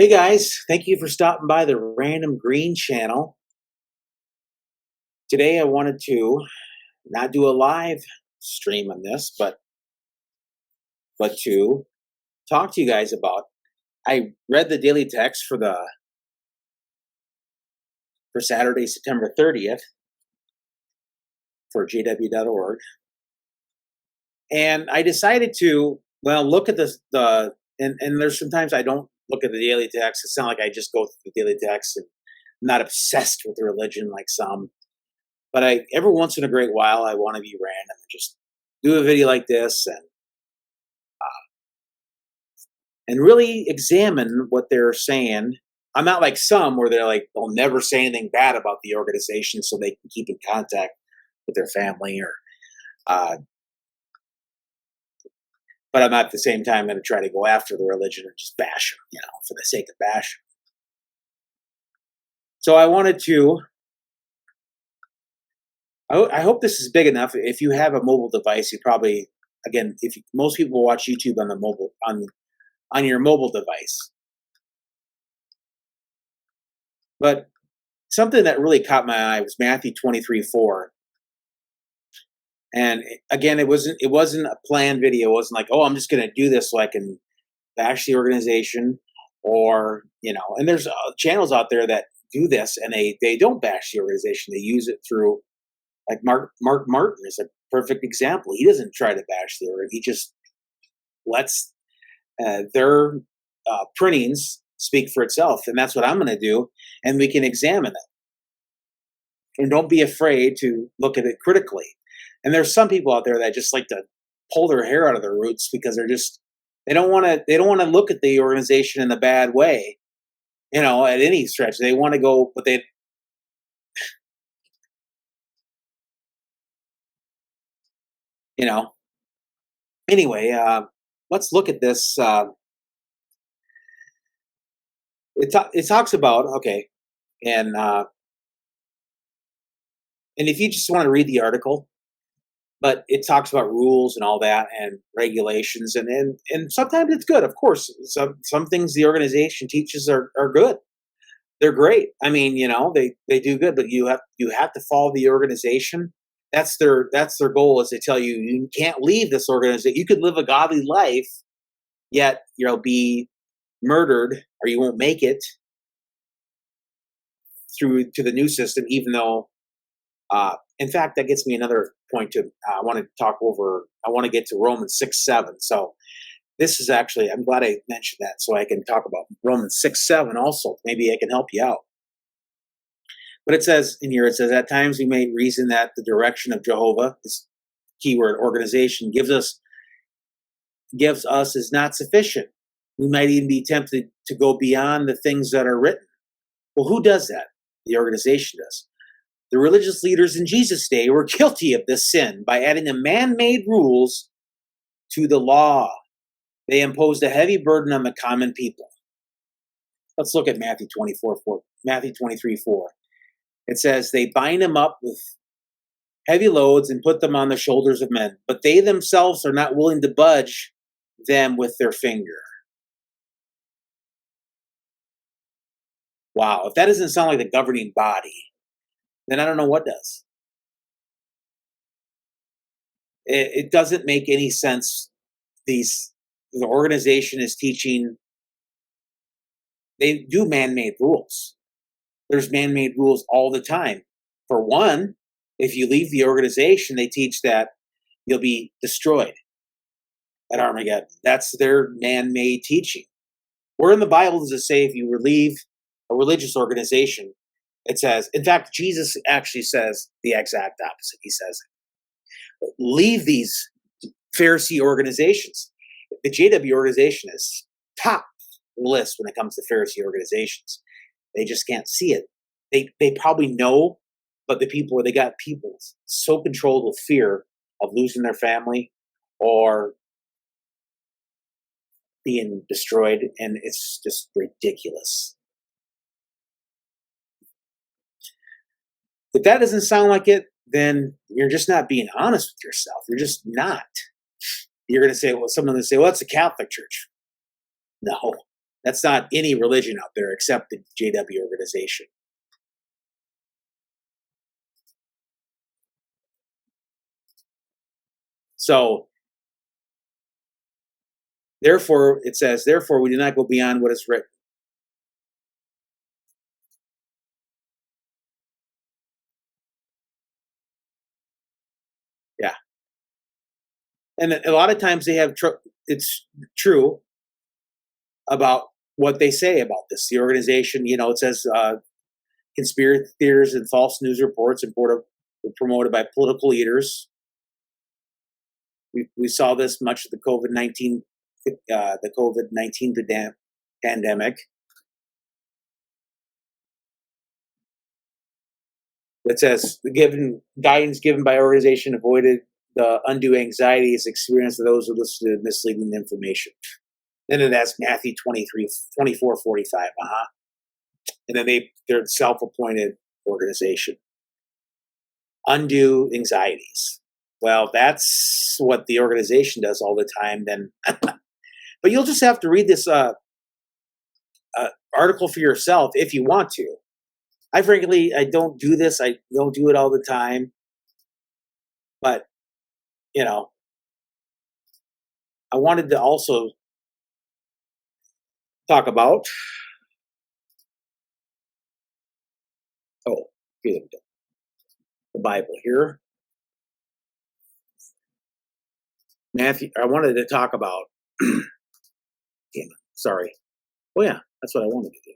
Hey guys, thank you for stopping by the Random Green channel. Today I wanted to not do a live stream on this, but to talk to you guys about. I read the daily text for Saturday, September 30th for jw.org, and I decided to look at and there's sometimes I don't look at the daily text. It's not like I just go through the daily text and I'm not obsessed with the religion like some. But every once in a great while, I want to be random and just do a video like this and really examine what they're saying. I'm not like some where they're like they'll never say anything bad about the organization so they can keep in contact with their family uh, but I'm at the same time going to try to go after the religion and just bash them, for the sake of bashing. So I wanted to. I hope this is big enough. If you have a mobile device, you probably, again, most people watch YouTube on the mobile on your mobile device. But something that really caught my eye was Matthew 23:4. And again, it wasn't a planned video. It wasn't like, oh, I'm just going to do this so I can bash the organization, or and there's channels out there that do this and they don't bash the organization. They use it through, like Mark Martin is a perfect example. He doesn't try to bash the organ. He just lets their printings speak for itself, and that's what I'm going to do. And we can examine it, and don't be afraid to look at it critically. And there's some people out there that just like to pull their hair out of their roots because they don't want to look at the organization in a bad way, at any stretch. They want to go, but they anyway, let's look at this. It talks about, okay, and if you just want to read the article, but it talks about rules and all that and regulations, and sometimes it's good. Of course, some things the organization teaches are good. They're great. I mean, they do good, but you have to follow the organization. That's their goal, is to tell you you can't leave this organization. You could live a godly life, yet you'll be murdered or you won't make it through to the new system, even though in fact, that gets me another point to I want to get to Romans 6:7. So this is actually, I'm glad I mentioned that so I can talk about Romans 6:7 also. Maybe I can help you out. But it says in here, at times we may reason that the direction of Jehovah, this keyword organization, gives us is not sufficient. We might even be tempted to go beyond the things that are written. Well, who does that? The organization does. The religious leaders in Jesus' day were guilty of this sin by adding the man-made rules to the law. They imposed a heavy burden on the common people. Let's look at Matthew 23:4. It says, they bind them up with heavy loads and put them on the shoulders of men, but they themselves are not willing to budge them with their finger. Wow, if that doesn't sound like the governing body, then I don't know what does. It doesn't make any sense. The organization is teaching, they do man-made rules. There's man-made rules all the time. For one, if you leave the organization, they teach that you'll be destroyed at Armageddon. That's their man-made teaching. Where in the Bible does it say if you leave a religious organization, it says, in fact, Jesus actually says the exact opposite. He says, leave these Pharisee organizations. The JW organization is top list when it comes to Pharisee organizations. They just can't see it. They probably know, but they got people so controlled with fear of losing their family or being destroyed, and it's just ridiculous. If that doesn't sound like it, then you're just not being honest with yourself. You're just not. You're going to say, well, someone's going to say, well, it's a Catholic Church. No, That's not any religion out there except the JW organization. So, therefore, it says, therefore, we do not go beyond what is written. Yeah. And a lot of times they have, it's true about what they say about this. The organization, it says conspiracy theories and false news reports promoted by political leaders. We saw this much of the COVID-19 pandemic. It says guidance given by organization avoided the undue anxieties experienced of those who listen to misleading information. Then it has Matthew 24:45. And then they're self-appointed organization. Undue anxieties. Well, that's what the organization does all the time. Then, but you'll just have to read this article for yourself if you want to. I don't do this. I don't do it all the time. But, I wanted to also talk about, here we go, the Bible here. Matthew, I wanted to talk about, damn it, sorry. Oh yeah, that's what I wanted to do.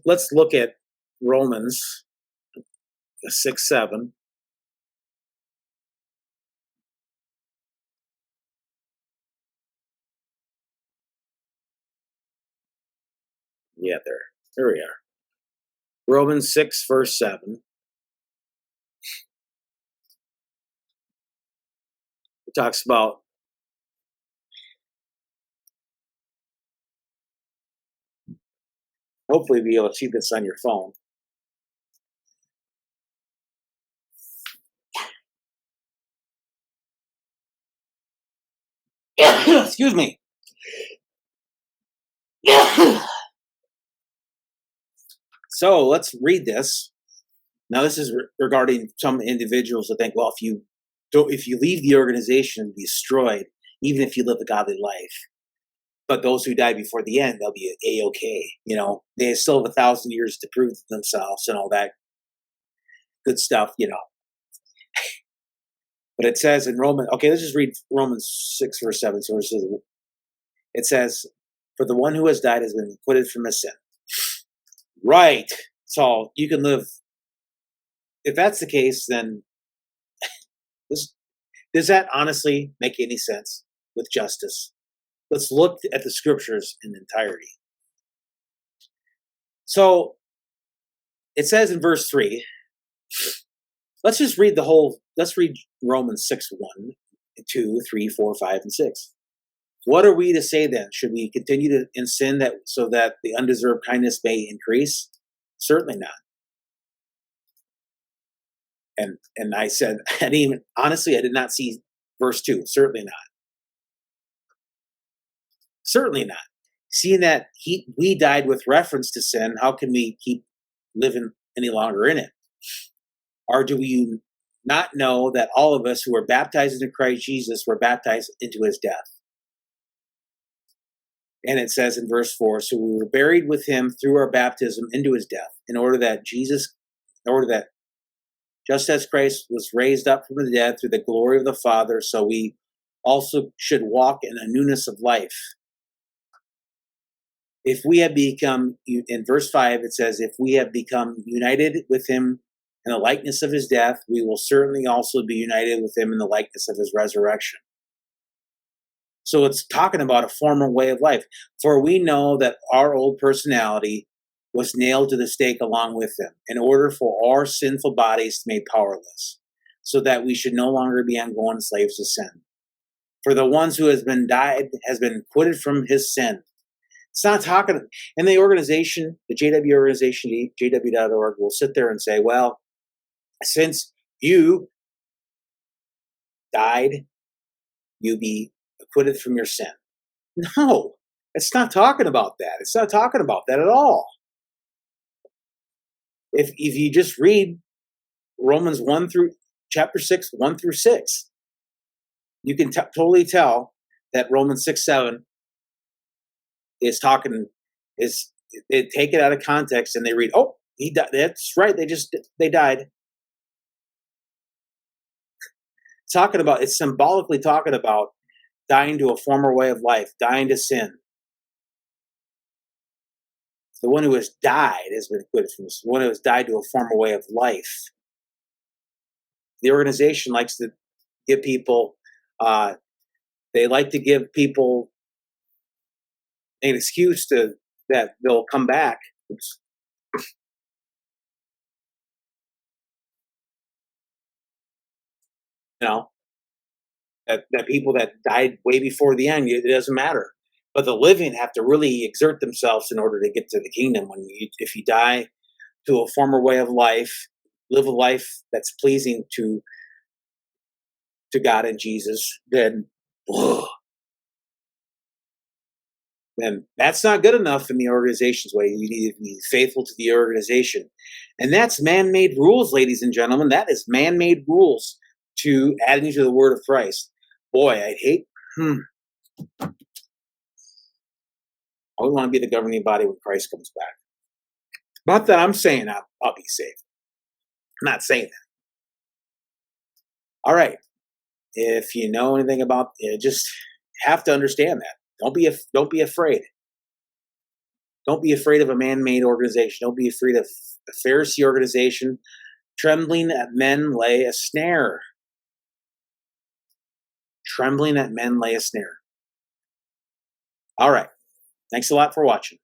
Let's look at Romans 6:7. Yeah, there we are. Romans 6 verse 7. It talks about hopefully be able to see this on your phone. Excuse me. So let's read this. Now, this is regarding some individuals that think, well, if you leave the organization and be destroyed, even if you live a godly life, but those who die before the end, they'll be a-okay. They still have 1,000 years to prove themselves and all that good stuff. But it says in Romans, okay, let's just read Romans 6 verse 7. So it says, for the one who has died has been acquitted from his sin. Right. So you can live. If that's the case, then does that honestly make any sense with justice? Let's look at the scriptures in entirety. So it says in verse 3, let's read Romans 6, 1, 2, 3, 4, 5, and 6. What are we to say then? Should we continue in sin so that the undeserved kindness may increase? Certainly not. And I said, honestly, I did not see verse 2. Certainly not. Certainly not. Seeing that we died with reference to sin, how can we keep living any longer in it? Or do we not know that all of us who were baptized into Christ Jesus were baptized into his death? And it says in verse 4, so we were buried with him through our baptism into his death, in order that just as Christ was raised up from the dead through the glory of the Father, so we also should walk in a newness of life. If we have become, in verse 5, it says, if we have become united with him in the likeness of his death, we will certainly also be united with him in the likeness of his resurrection. So it's talking about a former way of life. For we know that our old personality was nailed to the stake along with him, in order for our sinful bodies to be made powerless, so that we should no longer be ongoing slaves to sin. For the ones who has been acquitted from his sin. It's not talking, and the organization, the JW organization, jw.org, will sit there and say, well, since you died, you be acquitted from your sin. No, it's not talking about that. It's not talking about that at all. If you just read Romans 1 through chapter 6, 1 through 6, you can totally tell that Romans 6, 7 is talking, is they take it out of context and they read, oh, he died. That's right. They died. Talking about, it's symbolically talking about dying to a former way of life, dying to sin. The one who has died has been acquitted from this. The one who has died to a former way of life. The organization likes to give people, they like to give people an excuse to that they'll come back. Oops. You know, that people that died way before the end, it doesn't matter. But the living have to really exert themselves in order to get to the kingdom. If you die to a former way of life, live a life that's pleasing to God and Jesus, then that's not good enough in the organization's way. You need to be faithful to the organization. And that's man made rules, ladies and gentlemen. That is man made rules to adding to the word of Christ. Boy, I'd hate, I would want to be the governing body when Christ comes back. Not that I'm saying I'll be saved. I'm not saying that. All right. If you know anything about it, just have to understand that. Don't be afraid. Don't be afraid of a man-made organization. Don't be afraid of the Pharisee organization. Trembling at men lay a snare. Trembling at men lay a snare. All right. Thanks a lot for watching.